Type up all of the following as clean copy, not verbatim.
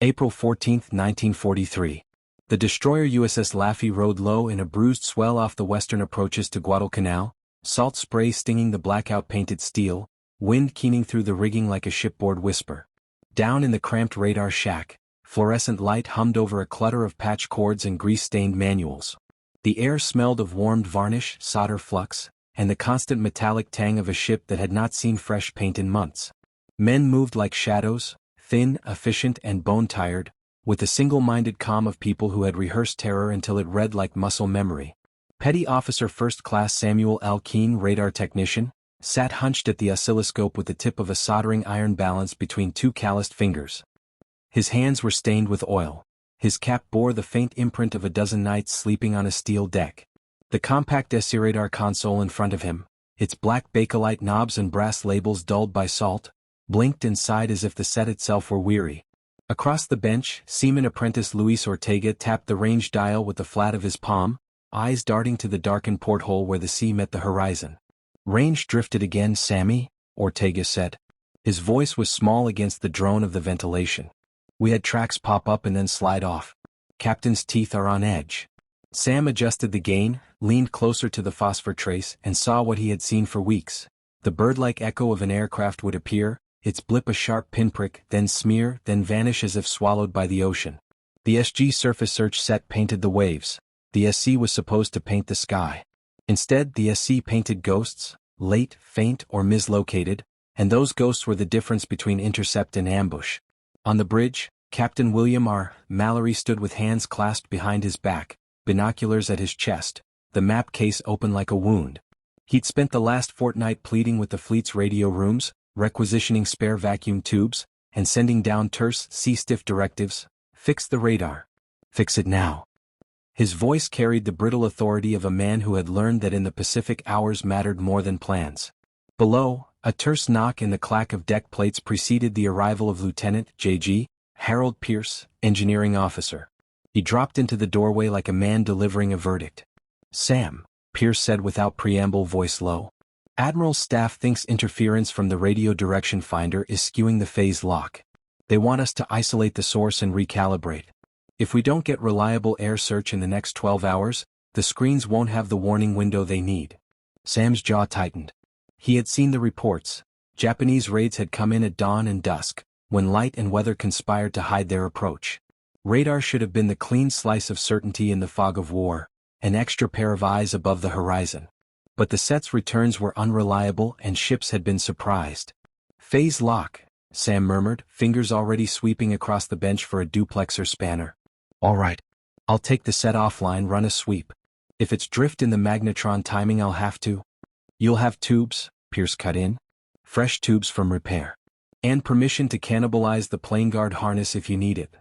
April 14, 1943. The destroyer USS Laffey rode low in a bruised swell off the western approaches to Guadalcanal, salt spray stinging the blackout-painted steel, wind keening through the rigging like a shipboard whisper. Down in the cramped radar shack, fluorescent light hummed over a clutter of patch cords and grease-stained manuals. The air smelled of warmed varnish, solder flux, and the constant metallic tang of a ship that had not seen fresh paint in months. Men moved like shadows, thin, efficient, and bone-tired, with the single-minded calm of people who had rehearsed terror until it read like muscle memory. Petty Officer First Class Samuel L. Keene, radar technician, sat hunched at the oscilloscope with the tip of a soldering iron balanced between two calloused fingers. His hands were stained with oil. His cap bore the faint imprint of a dozen nights sleeping on a steel deck. The compact SC radar console in front of him, its black bakelite knobs and brass labels dulled by salt, blinked and sighed as if the set itself were weary. Across the bench, Seaman Apprentice Luis Ortega tapped the range dial with the flat of his palm, eyes darting to the darkened porthole where the sea met the horizon. "Range drifted again, Sammy," Ortega said. His voice was small against the drone of the ventilation. "We had tracks pop up and then slide off. Captain's teeth are on edge." Sam adjusted the gain, leaned closer to the phosphor trace, and saw what he had seen for weeks. The bird-like echo of an aircraft would appear, its blip a sharp pinprick, then smear, then vanish as if swallowed by the ocean. The SG surface search set painted the waves. The SC was supposed to paint the sky. Instead, the SC painted ghosts, late, faint, or mislocated, and those ghosts were the difference between intercept and ambush. On the bridge, Captain William R. Mallory stood with hands clasped behind his back, binoculars at his chest, the map case open like a wound. He'd spent the last fortnight pleading with the fleet's radio rooms, requisitioning spare vacuum tubes, and sending down terse, sea-stiff directives. "Fix the radar. Fix it now." His voice carried the brittle authority of a man who had learned that in the Pacific hours mattered more than plans. Below, a terse knock and the clack of deck plates preceded the arrival of Lieutenant J.G. Harold Pierce, engineering officer. He dropped into the doorway like a man delivering a verdict. "Sam," Pierce said without preamble, voice low. "Admiral's staff thinks interference from the radio direction finder is skewing the phase lock. They want us to isolate the source and recalibrate. If we don't get reliable air search in the next 12 hours, the screens won't have the warning window they need." Sam's jaw tightened. He had seen the reports. Japanese raids had come in at dawn and dusk, when light and weather conspired to hide their approach. Radar should have been the clean slice of certainty in the fog of war, an extra pair of eyes above the horizon. But the set's returns were unreliable and ships had been surprised. "Phase lock," Sam murmured, fingers already sweeping across the bench for a duplexer spanner. "All right. I'll take the set offline, run a sweep. If it's drift in the magnetron timing, I'll have to." "You'll have tubes," Pierce cut in. "Fresh tubes from repair. And permission to cannibalize the plane guard harness if you need it."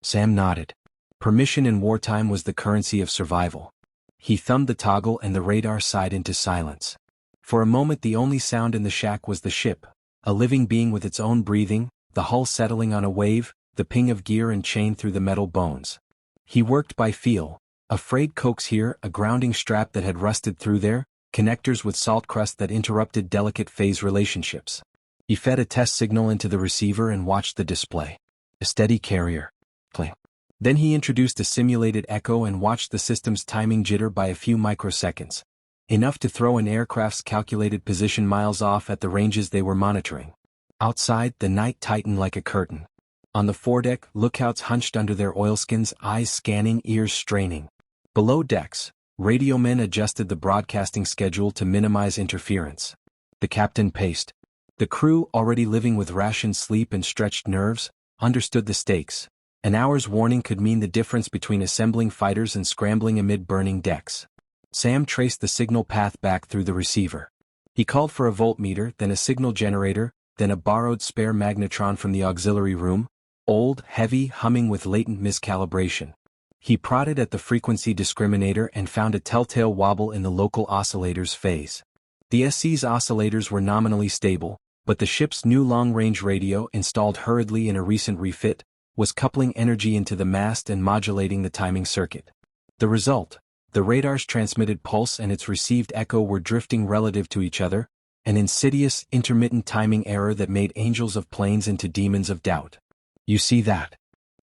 Sam nodded. Permission in wartime was the currency of survival. He thumbed the toggle and the radar sighed into silence. For a moment the only sound in the shack was the ship, a living being with its own breathing, the hull settling on a wave, the ping of gear and chain through the metal bones. He worked by feel, a frayed coax here, a grounding strap that had rusted through there, connectors with salt crust that interrupted delicate phase relationships. He fed a test signal into the receiver and watched the display. A steady carrier. Cling. Then he introduced a simulated echo and watched the system's timing jitter by a few microseconds. Enough to throw an aircraft's calculated position miles off at the ranges they were monitoring. Outside, the night tightened like a curtain. On the foredeck, lookouts hunched under their oilskins, eyes scanning, ears straining. Below decks, radiomen adjusted the broadcasting schedule to minimize interference. The captain paced. The crew, already living with rationed sleep and stretched nerves, understood the stakes. An hour's warning could mean the difference between assembling fighters and scrambling amid burning decks. Sam traced the signal path back through the receiver. He called for a voltmeter, then a signal generator, then a borrowed spare magnetron from the auxiliary room, old, heavy, humming with latent miscalibration. He prodded at the frequency discriminator and found a telltale wobble in the local oscillator's phase. The SC's oscillators were nominally stable, but the ship's new long-range radio, installed hurriedly in a recent refit, was coupling energy into the mast and modulating the timing circuit. The result, the radar's transmitted pulse and its received echo were drifting relative to each other, an insidious, intermittent timing error that made angels of planes into demons of doubt. "You see that?"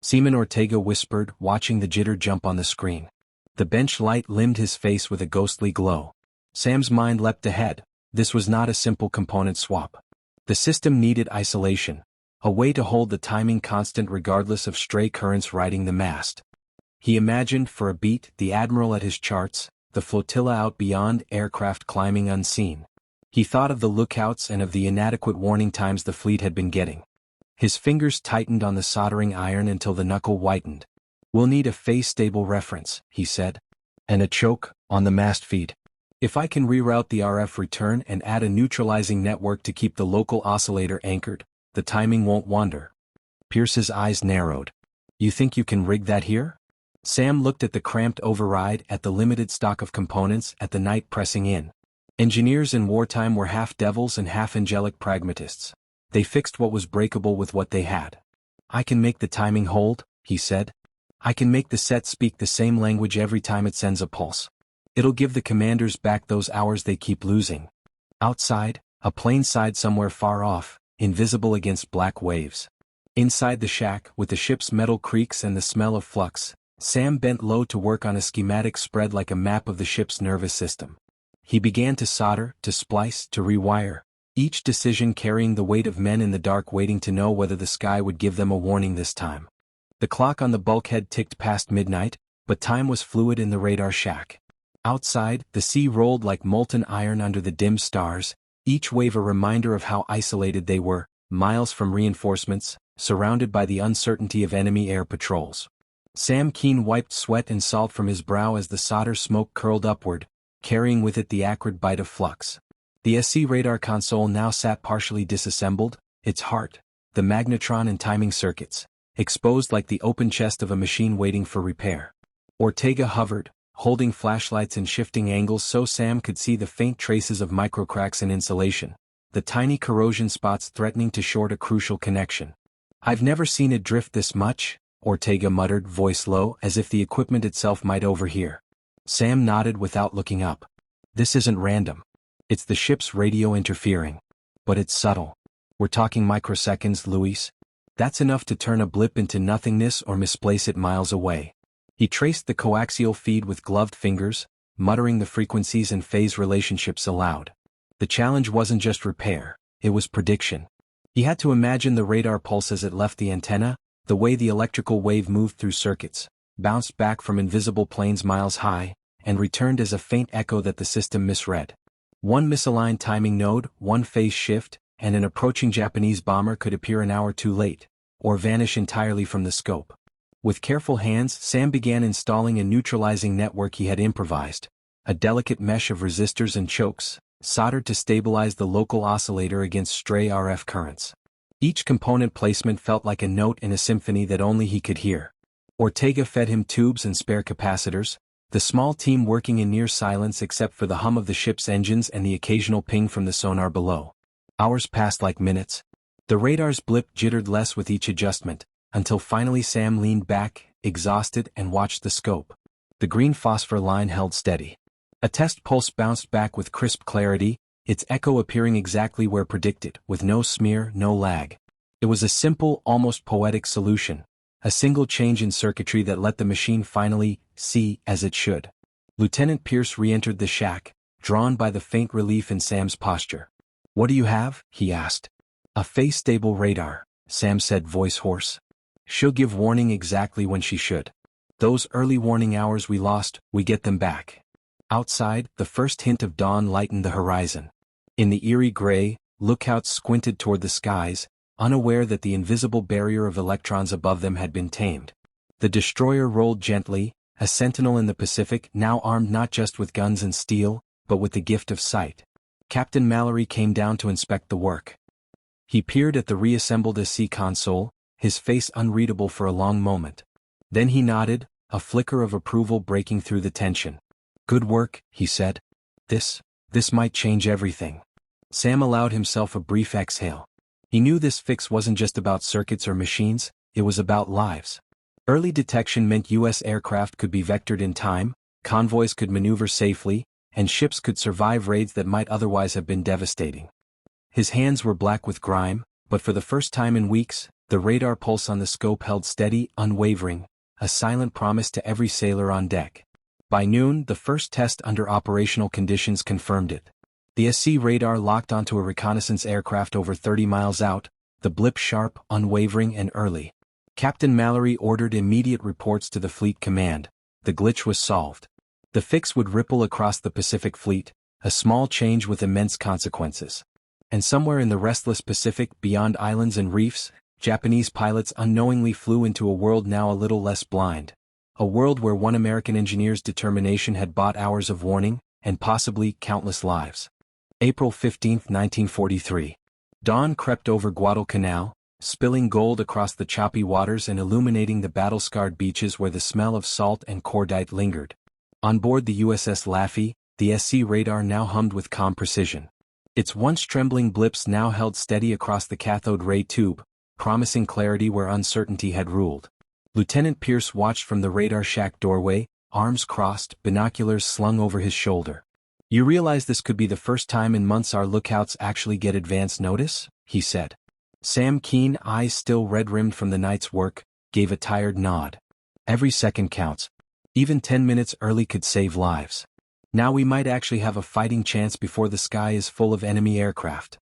Seaman Ortega whispered, watching the jitter jump on the screen. The bench light limned his face with a ghostly glow. Sam's mind leapt ahead. This was not a simple component swap. The system needed isolation, a way to hold the timing constant regardless of stray currents riding the mast. He imagined for a beat the admiral at his charts, the flotilla out beyond, aircraft climbing unseen. He thought of the lookouts and of the inadequate warning times the fleet had been getting. His fingers tightened on the soldering iron until the knuckle whitened. "We'll need a phase-stable reference," he said. "And a choke on the mast feed. If I can reroute the RF return and add a neutralizing network to keep the local oscillator anchored, the timing won't wander." Pierce's eyes narrowed. "You think you can rig that here?" Sam looked at the cramped override, at the limited stock of components, at the night pressing in. Engineers in wartime were half devils and half angelic pragmatists. They fixed what was breakable with what they had. "I can make the timing hold," he said. "I can make the set speak the same language every time it sends a pulse. It'll give the commanders back those hours they keep losing." Outside, a plane sighed somewhere far off, invisible against black waves. Inside the shack, with the ship's metal creaks and the smell of flux, Sam bent low to work on a schematic spread like a map of the ship's nervous system. He began to solder, to splice, to rewire, each decision carrying the weight of men in the dark waiting to know whether the sky would give them a warning this time. The clock on the bulkhead ticked past midnight, but time was fluid in the radar shack. Outside, the sea rolled like molten iron under the dim stars, each wave a reminder of how isolated they were, miles from reinforcements, surrounded by the uncertainty of enemy air patrols. Sam Keene wiped sweat and salt from his brow as the solder smoke curled upward, carrying with it the acrid bite of flux. The SC radar console now sat partially disassembled, its heart, the magnetron and timing circuits, exposed like the open chest of a machine waiting for repair. Ortega hovered, holding flashlights in shifting angles so Sam could see the faint traces of microcracks in insulation, the tiny corrosion spots threatening to short a crucial connection. "I've never seen it drift this much," Ortega muttered, voice low, as if the equipment itself might overhear. Sam nodded without looking up. "This isn't random. It's the ship's radio interfering. But it's subtle. We're talking microseconds, Luis. That's enough to turn a blip into nothingness or misplace it miles away." He traced the coaxial feed with gloved fingers, muttering the frequencies and phase relationships aloud. The challenge wasn't just repair, it was prediction. He had to imagine the radar pulse as it left the antenna, the way the electrical wave moved through circuits, bounced back from invisible planes miles high, and returned as a faint echo that the system misread. One misaligned timing node, one phase shift, and an approaching Japanese bomber could appear an hour too late, or vanish entirely from the scope. With careful hands, Sam began installing a neutralizing network he had improvised, a delicate mesh of resistors and chokes, soldered to stabilize the local oscillator against stray RF currents. Each component placement felt like a note in a symphony that only he could hear. Ortega fed him tubes and spare capacitors, the small team working in near silence except for the hum of the ship's engines and the occasional ping from the sonar below. Hours passed like minutes. The radar's blip jittered less with each adjustment, until finally Sam leaned back, exhausted, and watched the scope. The green phosphor line held steady. A test pulse bounced back with crisp clarity, its echo appearing exactly where predicted, with no smear, no lag. It was a simple, almost poetic solution, a single change in circuitry that let the machine finally see as it should. Lieutenant Pierce re-entered the shack, drawn by the faint relief in Sam's posture. "What do you have?" he asked. "A phase-stable radar," Sam said, voice hoarse. "She'll give warning exactly when she should. Those early warning hours we lost, we get them back." Outside, the first hint of dawn lightened the horizon. In the eerie gray, lookouts squinted toward the skies, unaware that the invisible barrier of electrons above them had been tamed. The destroyer rolled gently, a sentinel in the Pacific, now armed not just with guns and steel, but with the gift of sight. Captain Mallory came down to inspect the work. He peered at the reassembled SC console, his face unreadable for a long moment. Then he nodded, a flicker of approval breaking through the tension. "Good work," he said. This might change everything." Sam allowed himself a brief exhale. He knew this fix wasn't just about circuits or machines, it was about lives. Early detection meant U.S. aircraft could be vectored in time, convoys could maneuver safely, and ships could survive raids that might otherwise have been devastating. His hands were black with grime, but for the first time in weeks, The radar pulse on the scope held steady, unwavering, a silent promise to every sailor on deck. By noon, the first test under operational conditions confirmed it. The SC radar locked onto a reconnaissance aircraft over 30 miles out, the blip sharp, unwavering and early. Captain Mallory ordered immediate reports to the fleet command. The glitch was solved. The fix would ripple across the Pacific Fleet, a small change with immense consequences. And somewhere in the restless Pacific, beyond islands and reefs, Japanese pilots unknowingly flew into a world now a little less blind. A world where one American engineer's determination had bought hours of warning, and possibly countless lives. April 15, 1943. Dawn crept over Guadalcanal, spilling gold across the choppy waters and illuminating the battle-scarred beaches where the smell of salt and cordite lingered. On board the USS Laffey, the SC radar now hummed with calm precision. Its once trembling blips now held steady across the cathode ray tube, promising clarity where uncertainty had ruled. Lieutenant Pierce watched from the radar shack doorway, arms crossed, binoculars slung over his shoulder. "You realize this could be the first time in months our lookouts actually get advance notice?" he said. Sam Keene, eyes still red-rimmed from the night's work, gave a tired nod. "Every second counts. Even 10 minutes early could save lives. Now we might actually have a fighting chance before the sky is full of enemy aircraft."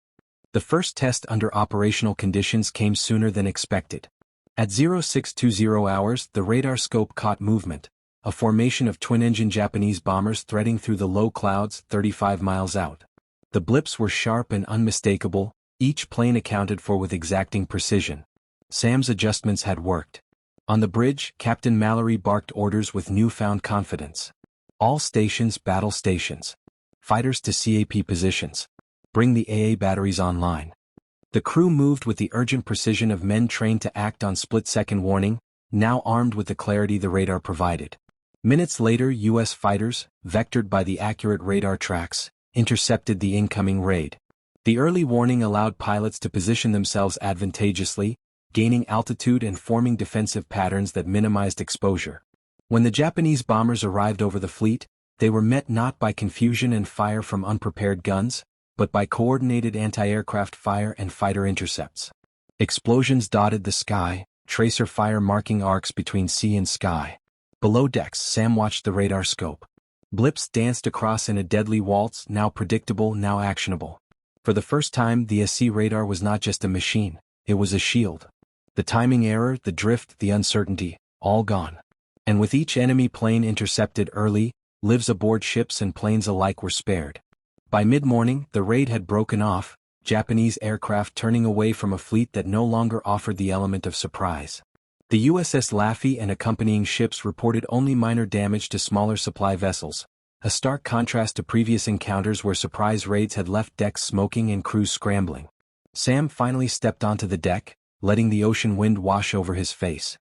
The first test under operational conditions came sooner than expected. At 0620 hours, the radar scope caught movement, a formation of twin-engine Japanese bombers threading through the low clouds 35 miles out. The blips were sharp and unmistakable, each plane accounted for with exacting precision. Sam's adjustments had worked. On the bridge, Captain Mallory barked orders with newfound confidence. "All stations, battle stations. Fighters to CAP positions. Bring the AA batteries online." The crew moved with the urgent precision of men trained to act on split-second warning, now armed with the clarity the radar provided. Minutes later, U.S. fighters, vectored by the accurate radar tracks, intercepted the incoming raid. The early warning allowed pilots to position themselves advantageously, gaining altitude and forming defensive patterns that minimized exposure. When the Japanese bombers arrived over the fleet, they were met not by confusion and fire from unprepared guns, but by coordinated anti-aircraft fire and fighter intercepts. Explosions dotted the sky, tracer fire marking arcs between sea and sky. Below decks, Sam watched the radar scope. Blips danced across in a deadly waltz, now predictable, now actionable. For the first time, the SC radar was not just a machine, it was a shield. The timing error, the drift, the uncertainty, all gone. And with each enemy plane intercepted early, lives aboard ships and planes alike were spared. By mid-morning, the raid had broken off, Japanese aircraft turning away from a fleet that no longer offered the element of surprise. The USS Laffey and accompanying ships reported only minor damage to smaller supply vessels, a stark contrast to previous encounters where surprise raids had left decks smoking and crews scrambling. Sam finally stepped onto the deck, letting the ocean wind wash over his face.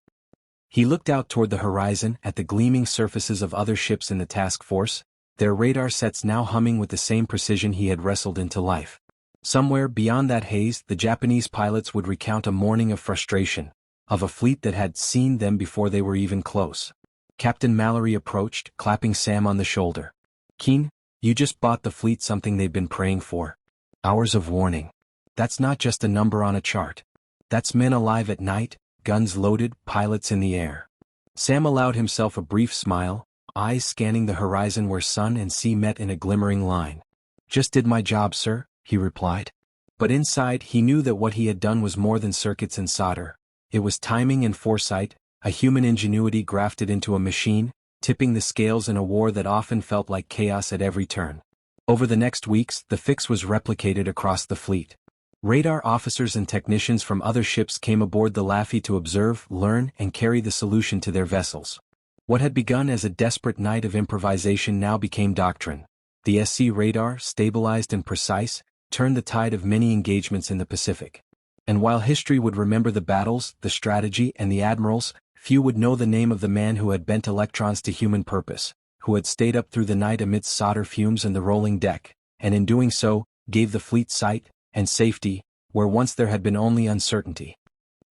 He looked out toward the horizon at the gleaming surfaces of other ships in the task force, their radar sets now humming with the same precision he had wrestled into life. Somewhere beyond that haze, the Japanese pilots would recount a morning of frustration, of a fleet that had seen them before they were even close. Captain Mallory approached, clapping Sam on the shoulder. "Keene, you just bought the fleet something they've been praying for. Hours of warning. That's not just a number on a chart. That's men alive at night, guns loaded, pilots in the air." Sam allowed himself a brief smile, eyes scanning the horizon where sun and sea met in a glimmering line. "Just did my job, sir," he replied. But inside he knew that what he had done was more than circuits and solder. It was timing and foresight, a human ingenuity grafted into a machine, tipping the scales in a war that often felt like chaos at every turn. Over the next weeks, the fix was replicated across the fleet. Radar officers and technicians from other ships came aboard the Laffey to observe, learn, and carry the solution to their vessels. What had begun as a desperate night of improvisation now became doctrine. The SC radar, stabilized and precise, turned the tide of many engagements in the Pacific. And while history would remember the battles, the strategy, and the admirals, few would know the name of the man who had bent electrons to human purpose, who had stayed up through the night amidst solder fumes and the rolling deck, and in doing so, gave the fleet sight and safety, where once there had been only uncertainty.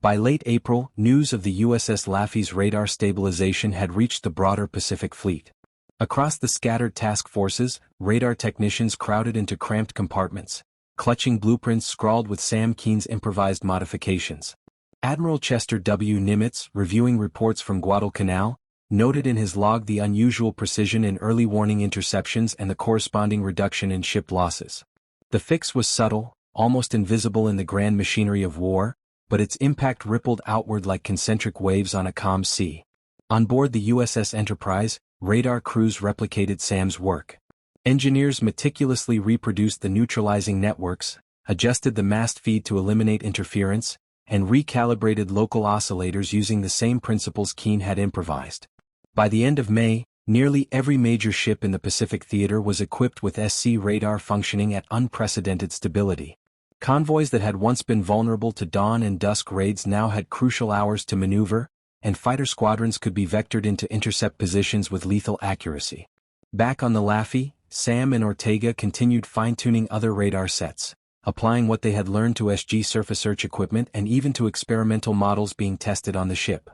By late April, news of the USS Laffey's radar stabilization had reached the broader Pacific Fleet. Across the scattered task forces, radar technicians crowded into cramped compartments, clutching blueprints scrawled with Sam Keene's improvised modifications. Admiral Chester W. Nimitz, reviewing reports from Guadalcanal, noted in his log the unusual precision in early warning interceptions and the corresponding reduction in ship losses. The fix was subtle, almost invisible in the grand machinery of war, but its impact rippled outward like concentric waves on a calm sea. On board the USS Enterprise, radar crews replicated Sam's work. Engineers meticulously reproduced the neutralizing networks, adjusted the mast feed to eliminate interference, and recalibrated local oscillators using the same principles Keene had improvised. By the end of May, nearly every major ship in the Pacific theater was equipped with SC radar functioning at unprecedented stability. Convoys that had once been vulnerable to dawn and dusk raids now had crucial hours to maneuver, and fighter squadrons could be vectored into intercept positions with lethal accuracy. Back on the Laffey, Sam and Ortega continued fine-tuning other radar sets, applying what they had learned to SG surface search equipment and even to experimental models being tested on the ship.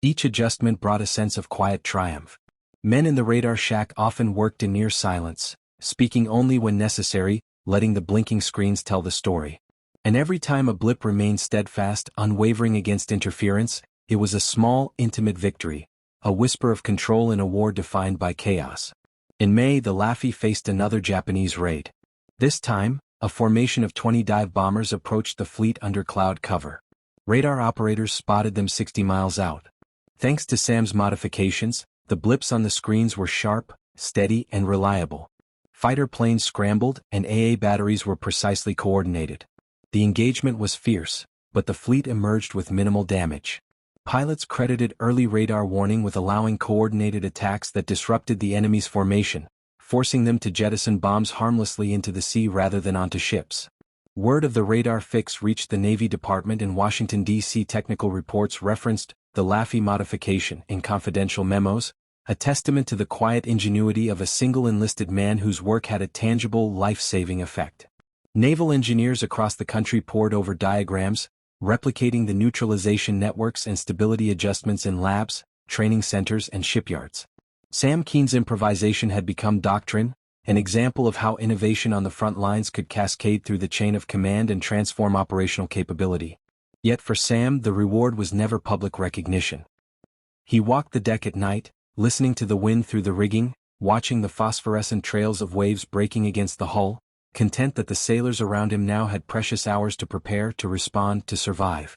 Each adjustment brought a sense of quiet triumph. Men in the radar shack often worked in near silence, speaking only when necessary, letting the blinking screens tell the story. And every time a blip remained steadfast, unwavering against interference, it was a small, intimate victory, a whisper of control in a war defined by chaos. In May, the Laffey faced another Japanese raid. This time, a formation of 20 dive bombers approached the fleet under cloud cover. Radar operators spotted them 60 miles out. Thanks to Sam's modifications, the blips on the screens were sharp, steady, and reliable. Fighter planes scrambled, and AA batteries were precisely coordinated. The engagement was fierce, but the fleet emerged with minimal damage. Pilots credited early radar warning with allowing coordinated attacks that disrupted the enemy's formation, forcing them to jettison bombs harmlessly into the sea rather than onto ships. Word of the radar fix reached the Navy Department in Washington, D.C. Technical reports referenced the Laffey modification in confidential memos, a testament to the quiet ingenuity of a single enlisted man whose work had a tangible, life-saving effect. Naval engineers across the country pored over diagrams, replicating the neutralization networks and stability adjustments in labs, training centers, and shipyards. Sam Keene's improvisation had become doctrine, an example of how innovation on the front lines could cascade through the chain of command and transform operational capability. Yet for Sam, the reward was never public recognition. He walked the deck at night, listening to the wind through the rigging, watching the phosphorescent trails of waves breaking against the hull, content that the sailors around him now had precious hours to prepare, to respond, to survive.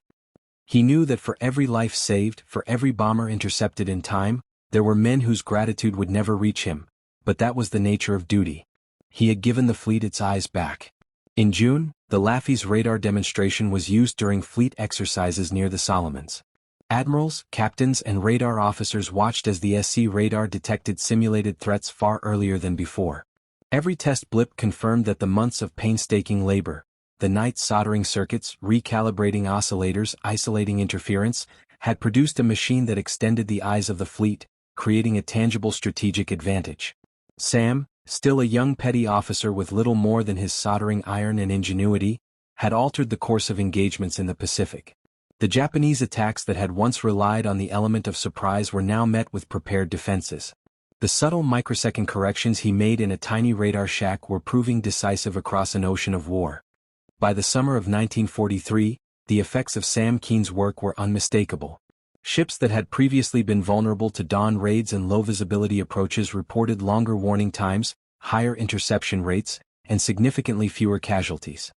He knew that for every life saved, for every bomber intercepted in time, there were men whose gratitude would never reach him, but that was the nature of duty. He had given the fleet its eyes back. In June, the Laffey's radar demonstration was used during fleet exercises near the Solomons. Admirals, captains, and radar officers watched as the SC radar detected simulated threats far earlier than before. Every test blip confirmed that the months of painstaking labor, the night soldering circuits, recalibrating oscillators, isolating interference, had produced a machine that extended the eyes of the fleet, creating a tangible strategic advantage. Sam, still a young petty officer with little more than his soldering iron and ingenuity, had altered the course of engagements in the Pacific. The Japanese attacks that had once relied on the element of surprise were now met with prepared defenses. The subtle microsecond corrections he made in a tiny radar shack were proving decisive across an ocean of war. By the summer of 1943, the effects of Sam Keene's work were unmistakable. Ships that had previously been vulnerable to dawn raids and low-visibility approaches reported longer warning times, higher interception rates, and significantly fewer casualties.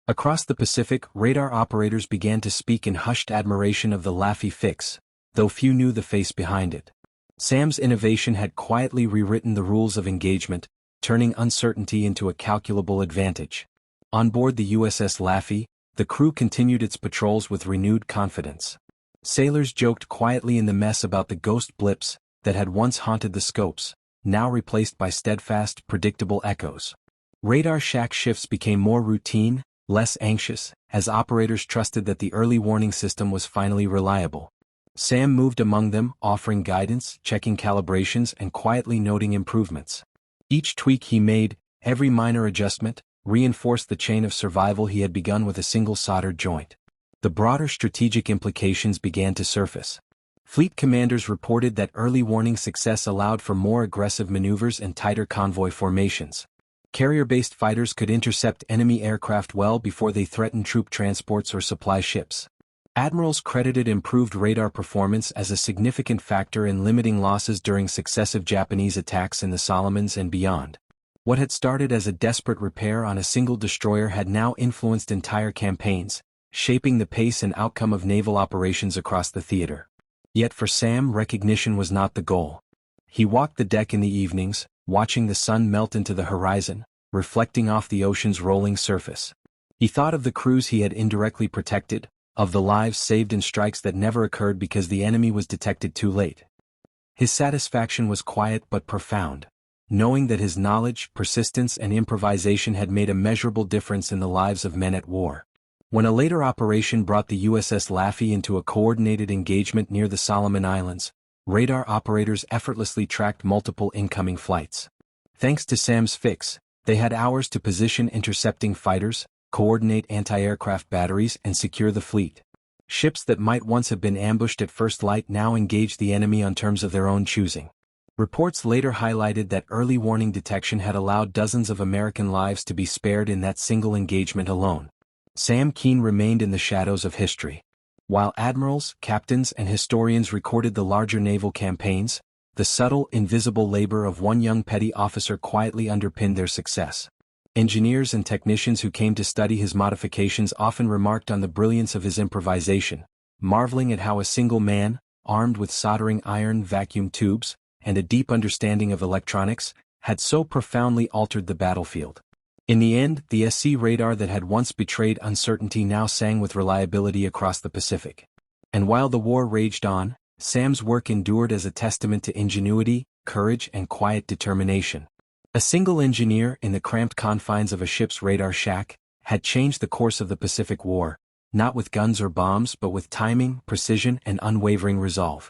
Across the Pacific, radar operators began to speak in hushed admiration of the Laffey fix, though few knew the face behind it. Sam's innovation had quietly rewritten the rules of engagement, turning uncertainty into a calculable advantage. On board the USS Laffey, the crew continued its patrols with renewed confidence. Sailors joked quietly in the mess about the ghost blips that had once haunted the scopes, now replaced by steadfast, predictable echoes. Radar shack shifts became more routine, less anxious, as operators trusted that the early warning system was finally reliable. Sam moved among them, offering guidance, checking calibrations, and quietly noting improvements. Each tweak he made, every minor adjustment, reinforced the chain of survival he had begun with a single soldered joint. The broader strategic implications began to surface. Fleet commanders reported that early warning success allowed for more aggressive maneuvers and tighter convoy formations. Carrier-based fighters could intercept enemy aircraft well before they threatened troop transports or supply ships. Admirals credited improved radar performance as a significant factor in limiting losses during successive Japanese attacks in the Solomons and beyond. What had started as a desperate repair on a single destroyer had now influenced entire campaigns, shaping the pace and outcome of naval operations across the theater. Yet for Sam, recognition was not the goal. He walked the deck in the evenings, watching the sun melt into the horizon, reflecting off the ocean's rolling surface. He thought of the crews he had indirectly protected, of the lives saved in strikes that never occurred because the enemy was detected too late. His satisfaction was quiet but profound, knowing that his knowledge, persistence, and improvisation had made a measurable difference in the lives of men at war. When a later operation brought the USS Laffey into a coordinated engagement near the Solomon Islands, radar operators effortlessly tracked multiple incoming flights. Thanks to Sam's fix, they had hours to position intercepting fighters, coordinate anti-aircraft batteries, and secure the fleet. Ships that might once have been ambushed at first light now engaged the enemy on terms of their own choosing. Reports later highlighted that early warning detection had allowed dozens of American lives to be spared in that single engagement alone. Sam Keene remained in the shadows of history. While admirals, captains, and historians recorded the larger naval campaigns, the subtle, invisible labor of one young petty officer quietly underpinned their success. Engineers and technicians who came to study his modifications often remarked on the brilliance of his improvisation, marveling at how a single man, armed with soldering iron vacuum tubes, and a deep understanding of electronics, had so profoundly altered the battlefield. In the end, the SC radar that had once betrayed uncertainty now sang with reliability across the Pacific. And while the war raged on, Sam's work endured as a testament to ingenuity, courage, and quiet determination. A single engineer in the cramped confines of a ship's radar shack had changed the course of the Pacific War, not with guns or bombs but with timing, precision, and unwavering resolve.